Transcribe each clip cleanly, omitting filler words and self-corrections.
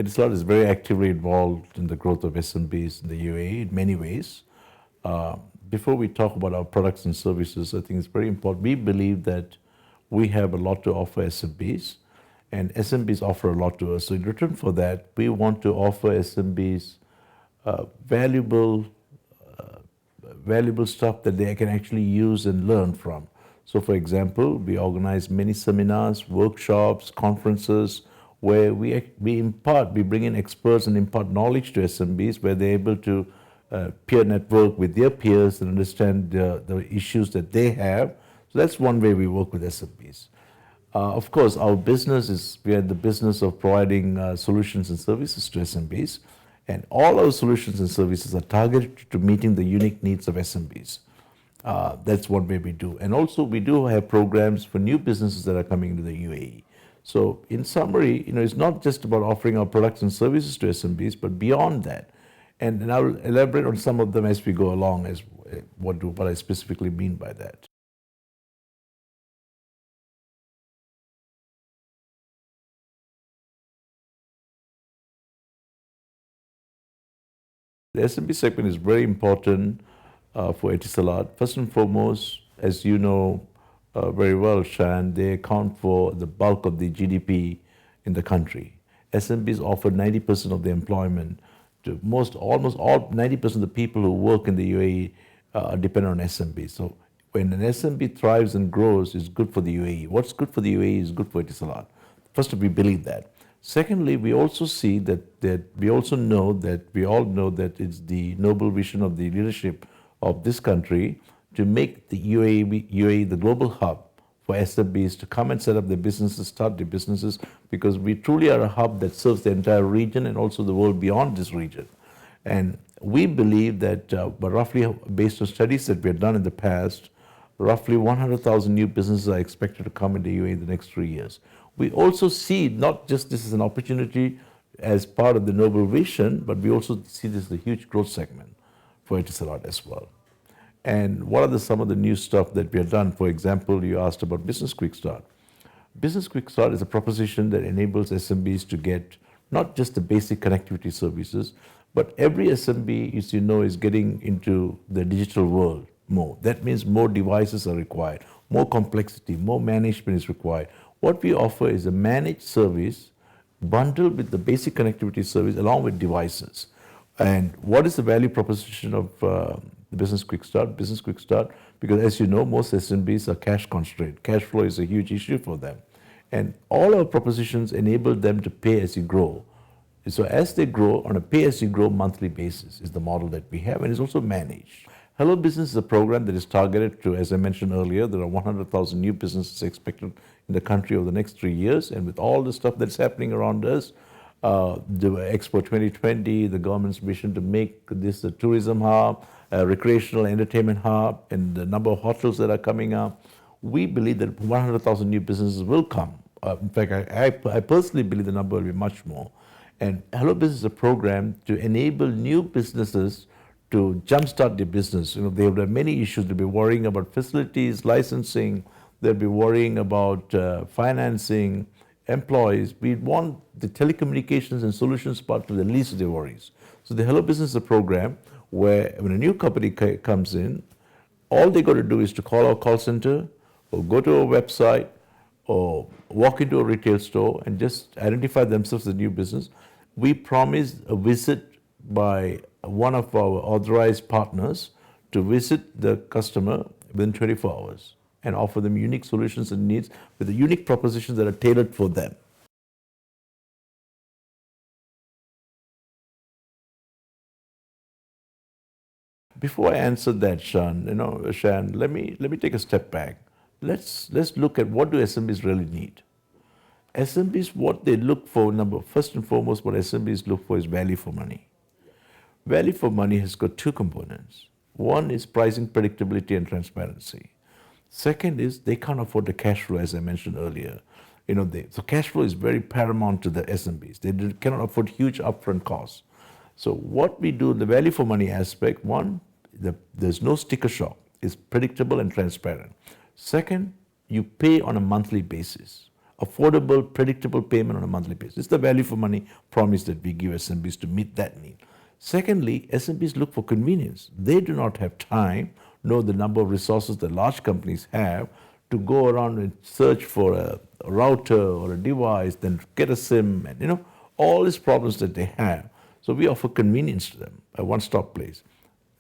Etisalat is very actively involved in the growth of SMBs in the UAE in many ways. Before we talk about our products and services, I think it's very important. We believe that we have a lot to offer SMBs, and SMBs offer a lot to us. So in return for that, we want to offer SMBs valuable stuff that they can actually use and learn from. So for example, we organize many seminars, workshops, conferences where we bring in experts and impart knowledge to SMBs where they're able to peer network with their peers and understand the issues that they have. So that's one way we work with SMBs. Of course, our business is, we are in the business of providing solutions and services to SMBs. And all our solutions and services are targeted to meeting the unique needs of SMBs. That's one way we do. And also we do have programs for new businesses that are coming into the UAE. So in summary, it's not just about offering our products and services to SMBs, but beyond that. And I'll elaborate on some of them as we go along as what I specifically mean by that. The SMB segment is very important for Etisalat. First and foremost, as you know very well, Shan, they account for the bulk of the GDP in the country. SMBs offer 90% of the employment to almost all 90% of the people who work in the UAE are dependent on SMB. So when an SMB thrives and grows, it's good for the UAE. What's good for the UAE is good for Etisalat. First, we believe that. Secondly, we also see that we all know that it's the noble vision of the leadership of this country to make the UAE the global hub for SMBs to come and set up their businesses, start their businesses, because we truly are a hub that serves the entire region and also the world beyond this region. And we believe that, but roughly based on studies that we have done in the past, roughly 100,000 new businesses are expected to come into UAE in the next 3 years. We also see not just this as an opportunity as part of the noble vision, but we also see this as a huge growth segment for Etisalat as well. And what are some of the new stuff that we have done? For example, you asked about Business Quick Start. Business Quick Start is a proposition that enables SMBs to get not just the basic connectivity services, but every SMB, as you know, is getting into the digital world more. That means more devices are required, more complexity, more management is required. What we offer is a managed service bundled with the basic connectivity service along with devices. And what is the value proposition of the Business Quick Start? Business Quick Start, because as you know, most SMBs are cash constrained. Cash flow is a huge issue for them. And all our propositions enable them to pay as you grow. So as they grow, on a pay as you grow monthly basis is the model that we have, and it's also managed. Hello Business is a program that is targeted to, as I mentioned earlier, there are 100,000 new businesses expected in the country over the next 3 years. And with all the stuff that's happening around us, the Expo 2020, the government's mission to make this a tourism hub, a recreational entertainment hub, and the number of hotels that are coming up, we believe that 100,000 new businesses will come. In fact, I personally believe the number will be much more. And Hello Business is a program to enable new businesses to jumpstart their business. They have many issues. They'll be worrying about facilities, licensing. They'll be worrying about financing, employees. We want the telecommunications and solutions part to the least of their worries. So the Hello Business is a program where when a new company comes in, all they got to do is to call our call center or go to our website or walk into a retail store and just identify themselves as a new business. We promise a visit by one of our authorized partners to visit the customer within 24 hours and offer them unique solutions and needs with the unique propositions that are tailored for them. Before I answer that, Shan, let me take a step back. Let's look at what do SMBs really need. SMBs, what they look for, first and foremost, what SMBs look for is value for money. Value for money has got two components. One is pricing predictability and transparency. Second is they can't afford the cash flow, as I mentioned earlier. So cash flow is very paramount to the SMBs. They cannot afford huge upfront costs. So what we do, the value for money aspect, one, there's no sticker shock. It's predictable and transparent. Second, you pay on a monthly basis. affordable, predictable payment on a monthly basis. It's the value for money promise that we give SMBs to meet that need. Secondly, SMBs look for convenience. They do not have time, nor the number of resources that large companies have to go around and search for a router or a device, then get a SIM, and all these problems that they have. So we offer convenience to them, a one-stop place.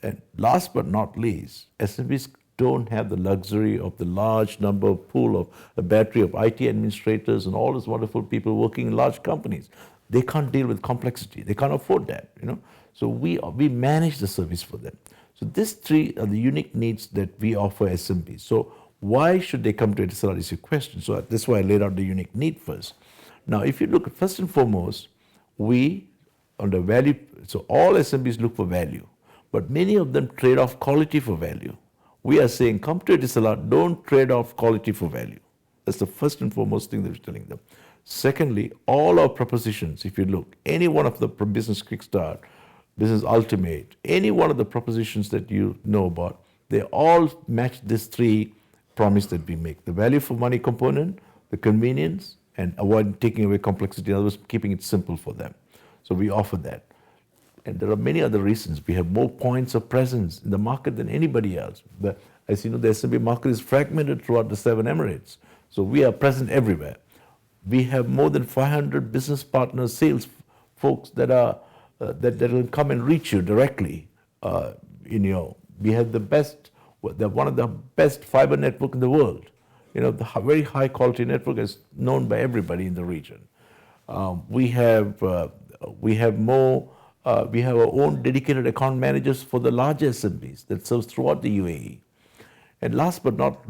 And last but not least, SMBs don't have the luxury of the large number of pool of a battery of IT administrators and all these wonderful people working in large companies. They can't deal with complexity. They can't afford that. So we manage the service for them. So these three are the unique needs that we offer SMBs. So why should they come to Etisalat is your question. So that's why I laid out the unique need first. Now, if you look, first and foremost, we on the value, so all SMBs look for value, but many of them trade off quality for value. We are saying, come to Etisalat, don't trade off quality for value. That's the first and foremost thing that we're telling them. Secondly, all our propositions, if you look, any one of the Business Kickstart, Business Ultimate, any one of the propositions that you know about, they all match these three promise that we make. The value for money component, the convenience, and avoid taking away complexity, in other words, keeping it simple for them. So we offer that. And there are many other reasons. We have more points of presence in the market than anybody else. But as you know, the SMB market is fragmented throughout the 7 Emirates. So we are present everywhere. We have more than 500 business partners, sales folks that are that will come and reach you directly. We have the best, one of the best fiber network in the world. The very high quality network is known by everybody in the region. We have our own dedicated account managers for the large SMBs that serves throughout the UAE. And last but not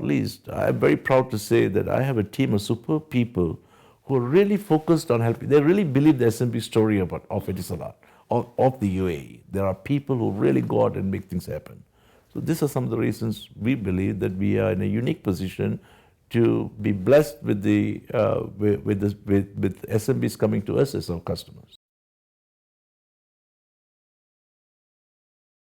least, I'm very proud to say that I have a team of superb people who are really focused on helping. They really believe the SMB story of Etisalat, of the UAE. There are people who really go out and make things happen. So these are some of the reasons we believe that we are in a unique position to be blessed with SMBs coming to us as our customers.